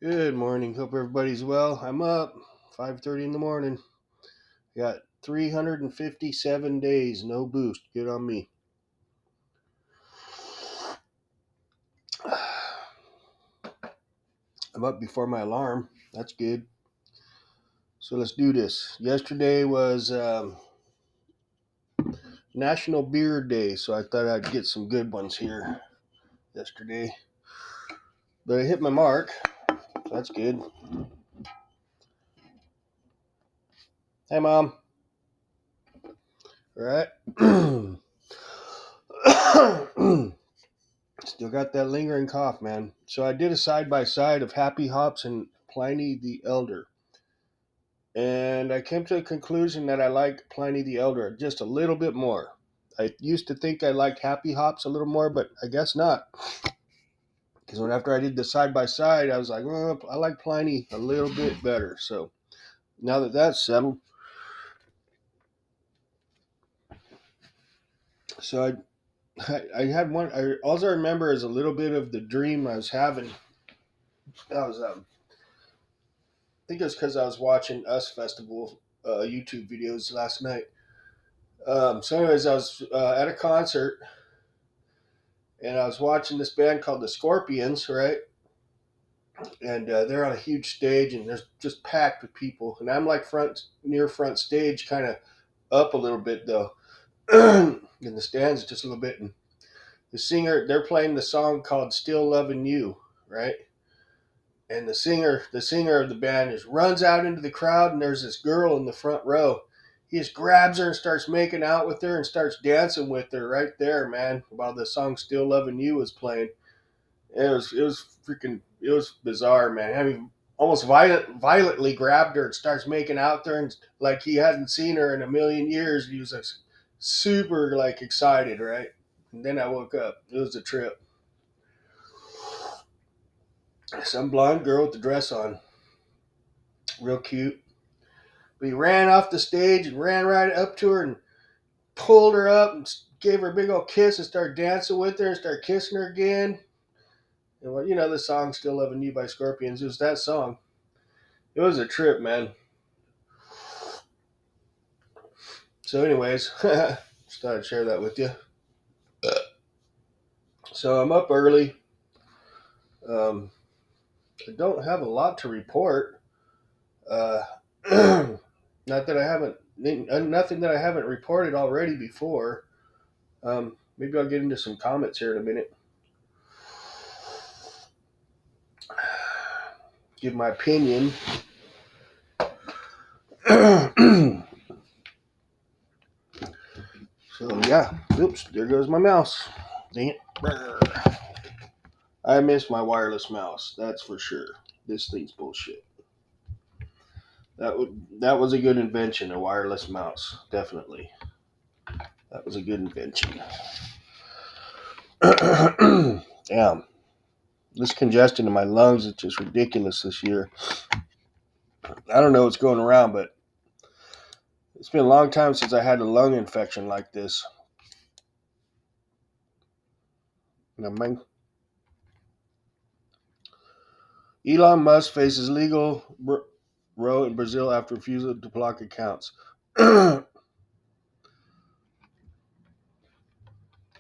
Good morning. Hope everybody's well. I'm up 5:30 in the morning. Got 357 days, no boost. Good on me. I'm up before my alarm. That's good. So let's do this. Yesterday was National Beer Day, so I thought I'd get some good ones here yesterday. But I hit my mark. So that's good. Hey, Mom. All right. Still got that lingering cough, man. So I did a side by side of Happy Hops and Pliny the Elder. And I came to the conclusion that I like Pliny the Elder just a little bit more. I used to think I liked Happy Hops a little more, but I guess not. Because after I did the side by side, I was like, well, I like Pliny a little bit better. So now that that's settled, so I had one. All I remember is a little bit of the dream I was having. I was I think it was because I was watching Us Festival YouTube videos last night. So, anyways, I was at a concert and I was watching this band called the Scorpions, right? And they're on a huge stage, and they're just packed with people. And I'm like near front stage, kind of up a little bit though, in the stands just a little bit. And the singer, they're playing the song called "Still Loving You," right? And the singer of the band just runs out into the crowd, and there's this girl in the front row. He just grabs her and starts making out with her and starts dancing with her right there, man. While the song "Still Loving You" was playing. It was bizarre, man. I mean, almost violently grabbed her and starts making out there, and like he hadn't seen her in a million years. He was like, super like excited, right? And then I woke up. It was a trip. Some blonde girl with the dress on, real cute. But he ran off the stage and ran right up to her and pulled her up and gave her a big old kiss and started dancing with her and started kissing her again. And well, the song "Still Loving You" by Scorpions. It was that song. It was a trip, man. So, anyways, just thought I'd share that with you. So I'm up early. Um, I don't have a lot to report. Uh, not that I haven't, nothing that I haven't reported already before. Maybe I'll get into some comments here in a minute. Give my opinion. So yeah, oops, there goes my mouse. Dang it! I miss my wireless mouse. That's for sure. This thing's bullshit. That was a good invention, a wireless mouse. Definitely, that was a good invention. Damn, this congestion in my lungs is just ridiculous this year. I don't know what's going around, but it's been a long time since I had a lung infection like this. You know, Elon Musk faces legal row in Brazil after refusal to block accounts.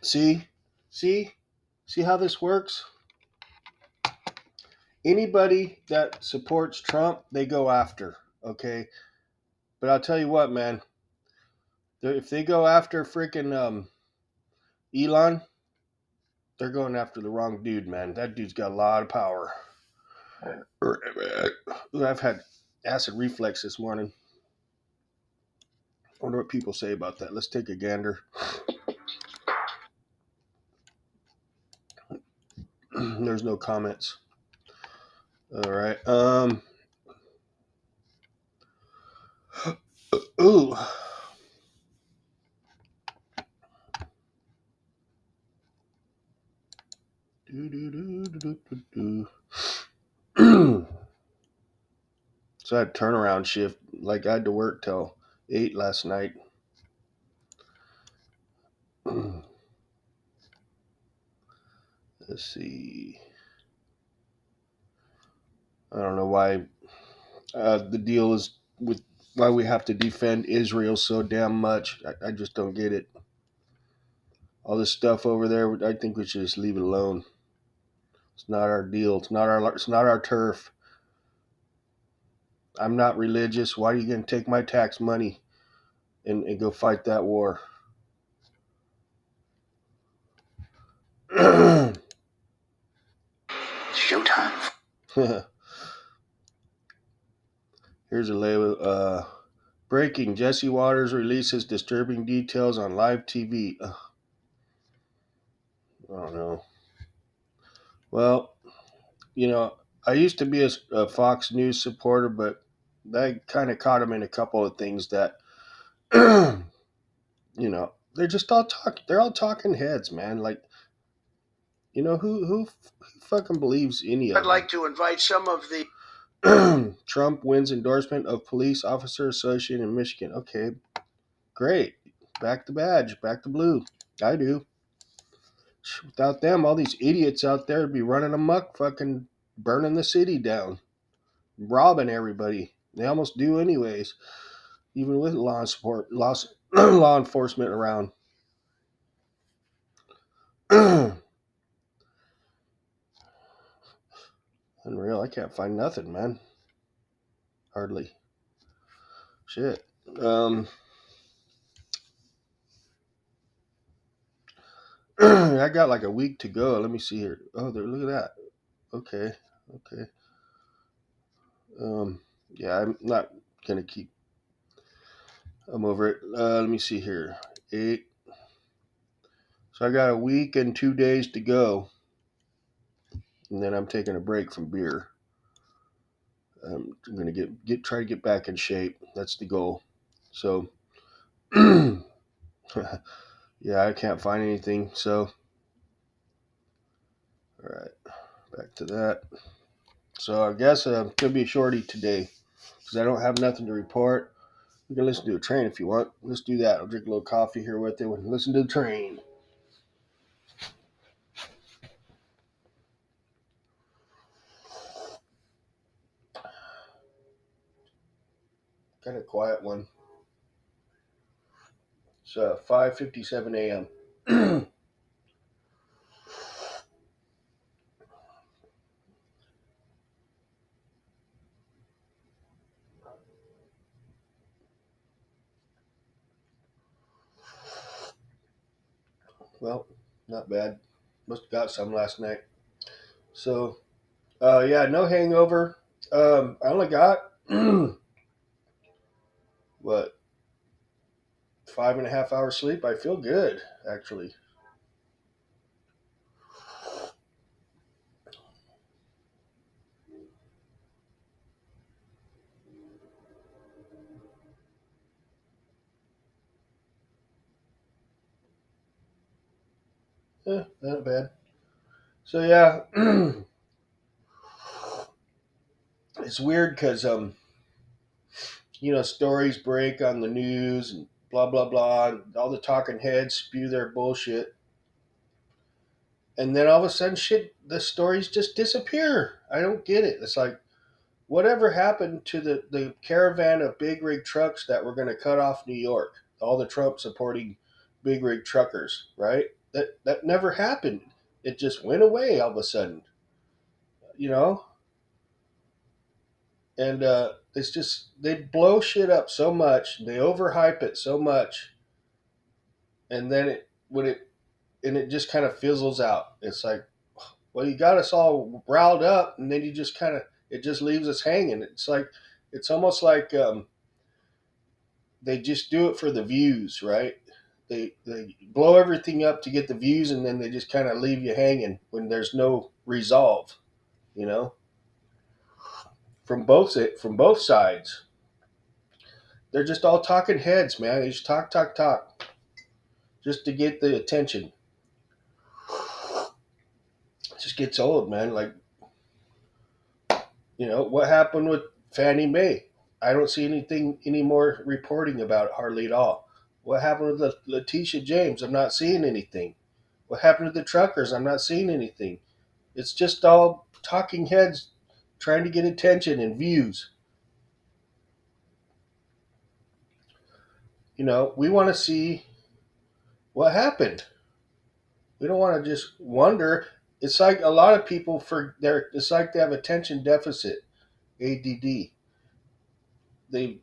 see, see, see how this works. Anybody that supports Trump, they go after. Okay, but I'll tell you what, man. If they go after freaking Elon, they're going after the wrong dude, man. That dude's got a lot of power. I've had acid reflux this morning. I wonder what people say about that. Let's take a gander. There's no comments. All right. Ooh. So I had turnaround shift. Like I had to work till 8 last night. Let's see. I don't know why the deal is with why we have to defend Israel so damn much. I just don't get it. All this stuff over there, I think we should just leave it alone. It's not our deal. It's not our turf. I'm not religious. Why are you going to take my tax money and go fight that war? Showtime. Here's a label. Breaking: Jesse Waters releases disturbing details on live TV. I don't know. Well, you know, I used to be a Fox News supporter, but they kind of caught him in a couple of things that, they're just all talk. They're all talking heads, man. Like, who fucking believes any of I'd them? Like to invite some of the Trump wins endorsement of police officer association in Michigan. Okay, great. Back the badge, back the blue. I do. Without them, all these idiots out there would be running amok, fucking burning the city down, robbing everybody. They almost do anyways, even with law enforcement around. Unreal. I can't find nothing, man. Hardly. Shit. I got like a week to go. Let me see here. Oh, there. Look at that. Okay. Okay. Yeah, I'm not gonna keep. I'm over it. Let me see here. 8. So I got a week and 2 days to go, and then I'm taking a break from beer. I'm gonna try to get back in shape. That's the goal. So, yeah, I can't find anything. So, all right, back to that. So I guess could be a shorty today because I don't have nothing to report. You can listen to a train if you want. Let's do that. I'll drink a little coffee here with you and listen to the train. Kind of quiet one. It's 5:57 a.m. Well, not bad. Must have got some last night. So, yeah, no hangover. I only got what 5.5 hours sleep. I feel good actually. Not bad. So yeah, it's weird because stories break on the news and blah blah blah, and all the talking heads spew their bullshit, and then all of a sudden, the stories just disappear. I don't get it. It's like whatever happened to the caravan of big rig trucks that were going to cut off New York? All the Trump supporting big rig truckers, right? That never happened. It just went away all of a sudden, you know. And it's just they blow shit up so much, they overhype it so much, and then it just kind of fizzles out. It's like, well, you got us all riled up, and then you just kind of it just leaves us hanging. It's almost like they just do it for the views, right? They blow everything up to get the views, and then they just kind of leave you hanging when there's no resolve, you know, from both sides. They're just all talking heads, man. They just talk, talk, talk, just to get the attention. It just gets old, man. Like, what happened with Fannie Mae? I don't see any more reporting about it hardly at all. What happened with Letitia James? I'm not seeing anything. What happened to the truckers? I'm not seeing anything. It's just all talking heads trying to get attention and views. We want to see what happened. We don't want to just wonder. It's like a lot of people it's like they have attention deficit, ADD. They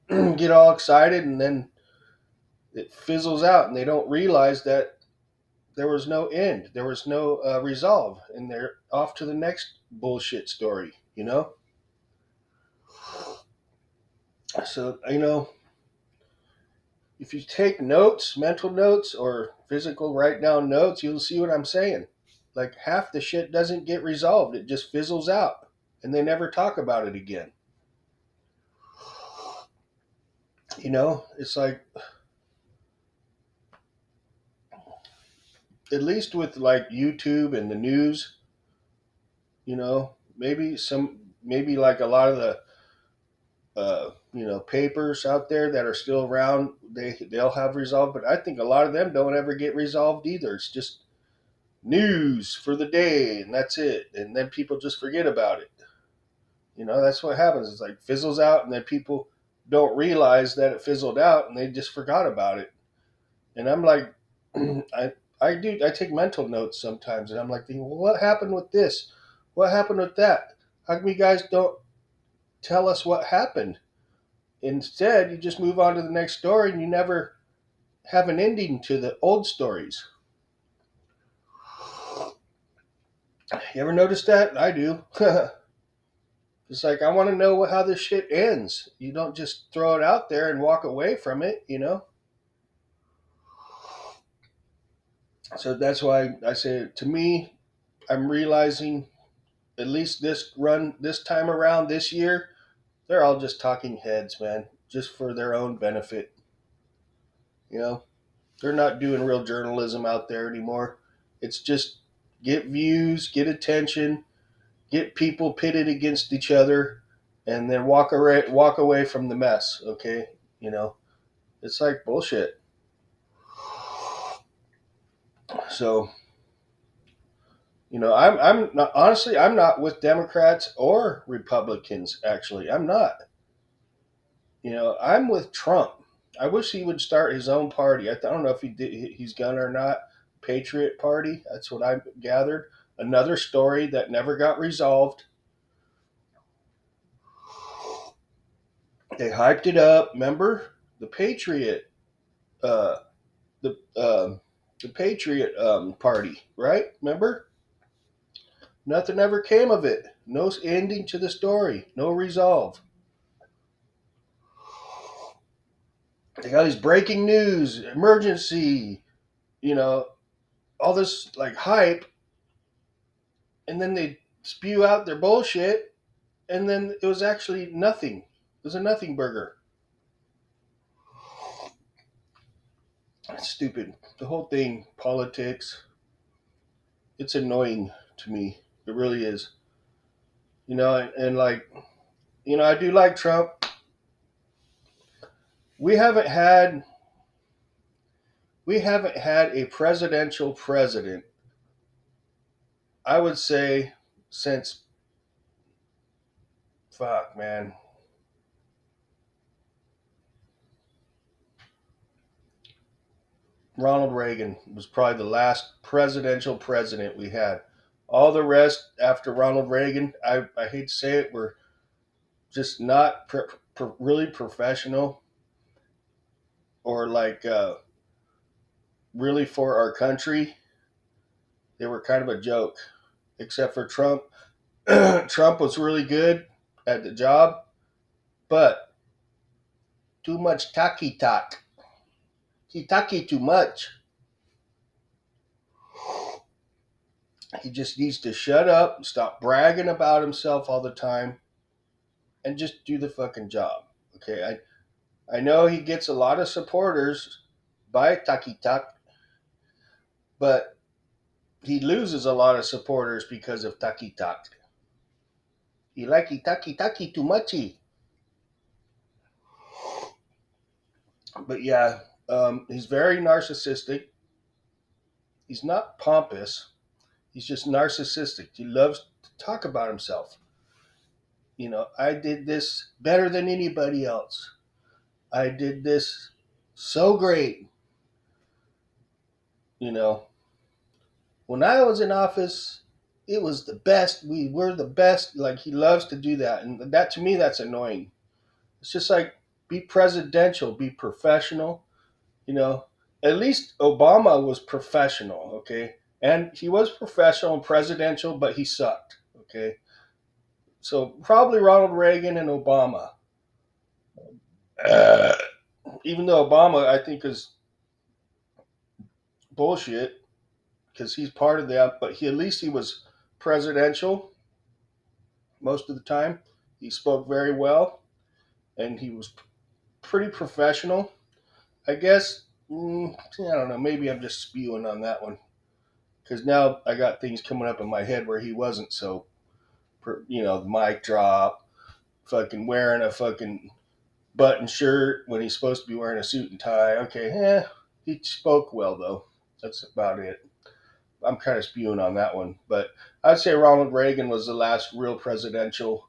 get all excited and then it fizzles out and they don't realize that there was no end. There was no resolve, and they're off to the next bullshit story. So if you take notes, mental notes, or physical write down notes, you'll see what I'm saying. Like half the shit doesn't get resolved; it just fizzles out, and they never talk about it again. It's like, at least with like YouTube and the news, maybe like a lot of the papers out there that are still around, they'll have resolved, but I think a lot of them don't ever get resolved either. It's just news for the day, and that's it, and then people just forget about it. That's what happens. It's like fizzles out, and then people don't realize that it fizzled out, and they just forgot about it. And I'm like, I take mental notes sometimes, and I'm like thinking, well, what happened with this? What happened with that? How come you guys don't tell us what happened? Instead, you just move on to the next story, and you never have an ending to the old stories. You ever notice that? I do. It's like, I want to know how this shit ends. You don't just throw it out there and walk away from it. So that's why I say, to me, I'm realizing, at least this time around this year, they're all just talking heads, man, just for their own benefit. You know, they're not doing real journalism out there anymore. It's just get views, get attention, get people pitted against each other, and then walk away from the mess. Okay, it's like bullshit. So I'm not, honestly, I'm not with Democrats or Republicans. Actually, I'm not. I'm with Trump. I wish he would start his own party. I don't know if he's gonna or not. Patriot Party. That's what I gathered. Another story that never got resolved. They hyped it up. Remember the Patriot, uh, the the Patriot Party, right? Remember? Nothing ever came of it. No ending to the story. No resolve. They got these breaking news, emergency, you know, all this like hype, and then they spew out their bullshit, and then it was actually nothing. It was a nothing burger. It's stupid. The whole thing, politics, it's annoying to me. It really is. And like, I do like Trump. We haven't had we haven't had a presidential president, I would say, since, fuck, man, Ronald Reagan was probably the last presidential president we had. All the rest after Ronald Reagan, I hate to say it, were just not really professional, or like really for our country. They were kind of a joke, except for Trump. Trump was really good at the job, but too much talky talk. He talky too much. He just needs to shut up, stop bragging about himself all the time, and just do the fucking job. Okay, I know he gets a lot of supporters by Taki Tak, but he loses a lot of supporters because of Taki Tak. He like Taki Taki too muchy. But yeah, he's very narcissistic. He's not pompous. He's just narcissistic. He loves to talk about himself. I did this better than anybody else. I did this so great. You know, when I was in office, it was the best. We were the best. Like he loves to do that, and that to me, that's annoying. It's just like be presidential, be professional. You know, at least Obama was professional. Okay, and he was professional and presidential, but he sucked. Okay, so probably Ronald Reagan and Obama. Uh, Even though Obama, I think, is bullshit because he's part of that, but he at least he was presidential most of the time. He spoke very well, and he was pretty professional. I guess I don't know. Maybe I'm just spewing on that one because now I got things coming up in my head where he wasn't so. The mic drop, fucking wearing a fucking button shirt when he's supposed to be wearing a suit and tie. Okay, he spoke well though. That's about it. I'm kind of spewing on that one, but I'd say Ronald Reagan was the last real presidential.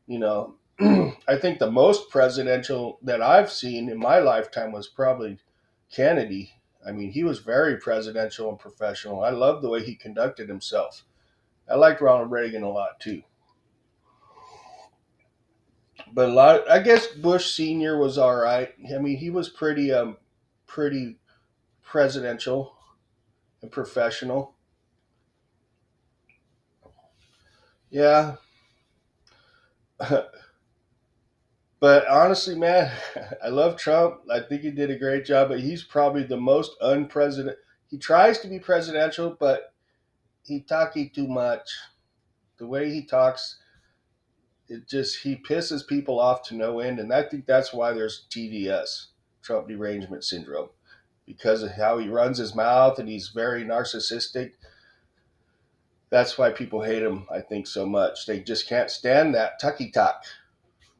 You know, I think the most presidential that I've seen in my lifetime was probably Kennedy. I mean, he was very presidential and professional. I loved the way he conducted himself. I liked Ronald Reagan a lot too. But I guess Bush Senior was all right. I mean, he was pretty presidential and professional. Yeah, but honestly, man, I love Trump. I think he did a great job, but he's probably the most unpresident. He tries to be presidential, but he talky too much. The way he talks, it just he pisses people off to no end, and I think that's why there's TDS, Trump derangement syndrome, because of how he runs his mouth and he's very narcissistic. That's why people hate him, I think, so much. They just can't stand that tucky talk.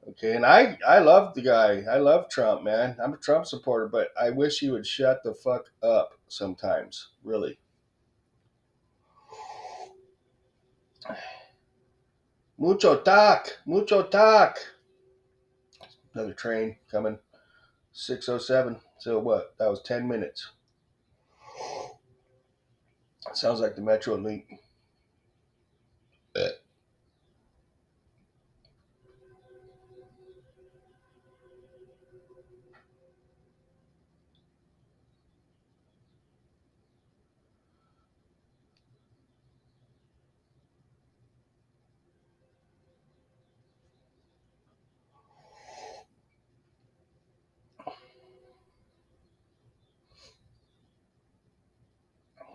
Okay, and I love the guy. I love Trump, man. I'm a Trump supporter, but I wish he would shut the fuck up sometimes. Really. Mucho talk. Mucho talk. Another train coming. 6:07. So what? That was 10 minutes. Sounds like the Metro Link.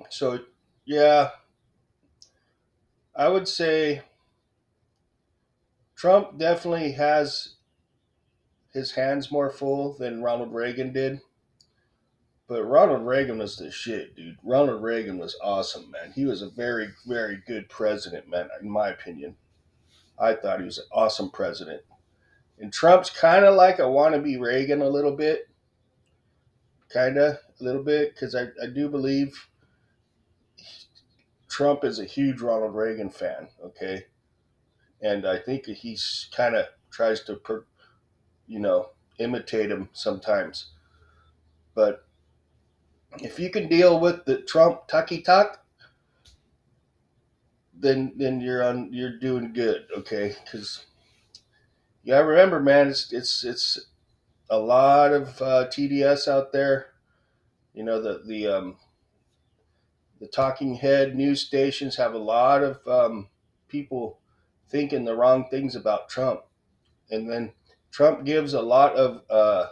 So yeah, I would say Trump definitely has his hands more full than Ronald Reagan did. But Ronald Reagan was the shit, dude. Ronald Reagan was awesome, man. He was a very, very good president, man, in my opinion. I thought he was an awesome president. And Trump's kind of like a wannabe Reagan a little bit, kind of a little bit, because I do believe Trump is a huge Ronald Reagan fan, okay? And I think he's kind of tries to, you know, imitate him sometimes. But if you can deal with the Trump tucky talk, then you're doing good, okay? Because yeah, remember, man, it's a lot of TDS out there. You know the talking head news stations have a lot of people thinking the wrong things about Trump, and then Trump gives a lot of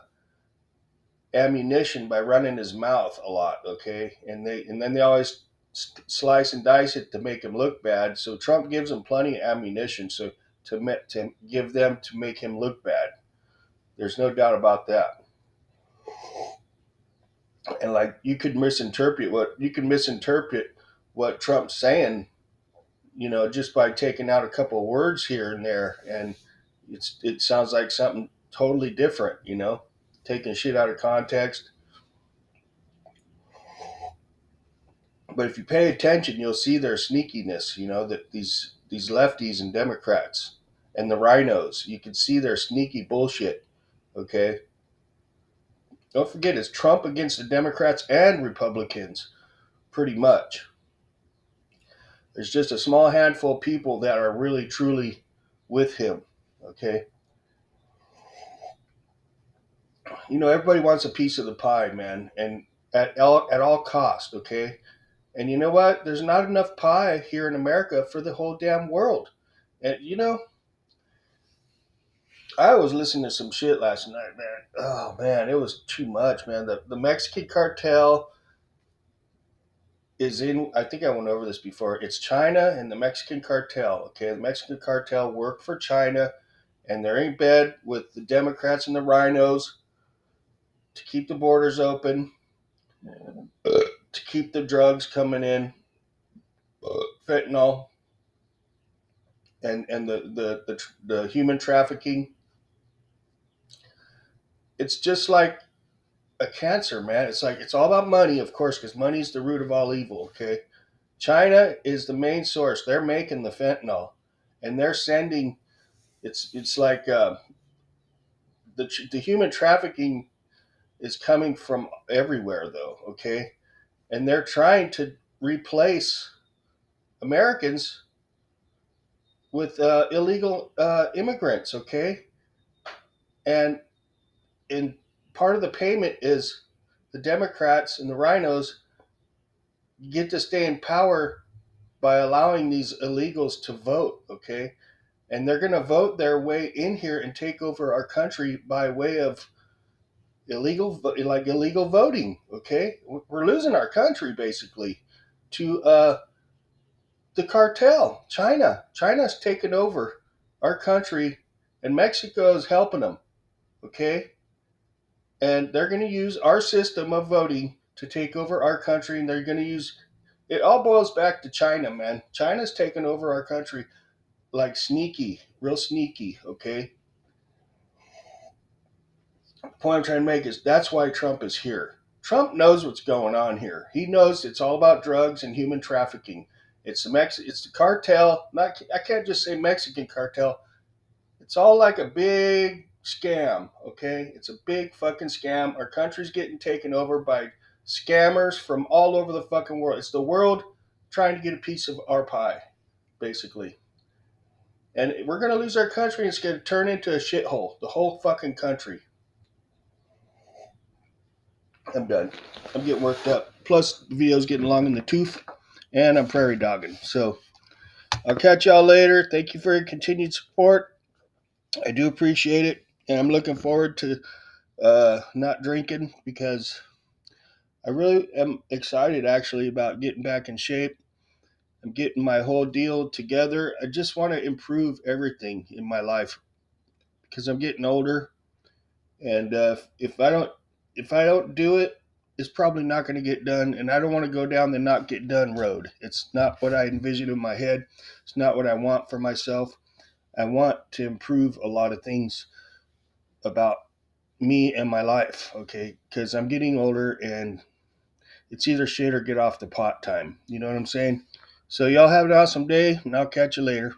ammunition by running his mouth a lot. Okay, and then they always slice and dice it to make him look bad. So Trump gives them plenty of ammunition. So to give them to make him look bad. There's no doubt about that. And like you could misinterpret what Trump's saying, just by taking out a couple of words here and there, and it sounds like something totally different, taking shit out of context. But if you pay attention, you'll see their sneakiness, that these lefties and Democrats, and the rhinos. You can see their sneaky bullshit. Okay. Don't forget, it's Trump against the Democrats and Republicans, pretty much. There's just a small handful of people that are really, truly with him. Okay. Everybody wants a piece of the pie, man, and at all cost. Okay. And you know what? There's not enough pie here in America for the whole damn world. And I was listening to some shit last night, man. Oh man, it was too much, man. The Mexican cartel is in. I think I went over this before. It's China and the Mexican cartel. Okay, the Mexican cartel work for China, and they're in bed with the Democrats and the rhinos to keep the borders open, to keep the drugs coming in, fentanyl, and the human trafficking. It's just like a cancer, man. It's like it's all about money, of course, because money's the root of all evil. Okay, China is the main source. They're making the fentanyl, and they're sending. It's like the human trafficking is coming from everywhere, though. Okay, and they're trying to replace Americans with illegal immigrants. Okay, and in part of the payment is the Democrats and the rhinos get to stay in power by allowing these illegals to vote, okay? And they're going to vote their way in here and take over our country by way of illegal voting, okay? We're losing our country basically to the cartel, China. China's taken over our country and Mexico is helping them, okay? And they're going to use our system of voting to take over our country, and they're going to use it. All boils back to China, man. China's taken over our country like sneaky, real sneaky, okay? The point I'm trying to make is that's why Trump is here. Trump knows what's going on here. He knows it's all about drugs and human trafficking. It's the cartel. Not I can't just say Mexican cartel. It's all like a big scam, okay? It's a big fucking scam. Our country's getting taken over by scammers from all over the fucking world. It's the world trying to get a piece of our pie, basically. And we're going to lose our country and it's going to turn into a shithole. The whole fucking country. I'm done. I'm getting worked up. Plus, the video's getting long in the tooth and I'm prairie dogging. So, I'll catch y'all later. Thank you for your continued support. I do appreciate it. And I'm looking forward to not drinking because I really am excited actually about getting back in shape. I'm getting my whole deal together. I just want to improve everything in my life because I'm getting older, and if I don't do it, it's probably not going to get done. And I don't want to go down the not get done road. It's not what I envision in my head. It's not what I want for myself. I want to improve a lot of things about me and my life. Okay, because I'm getting older and it's either shit or get off the pot time. You know what I'm saying? So y'all have an awesome day, and I'll catch you later.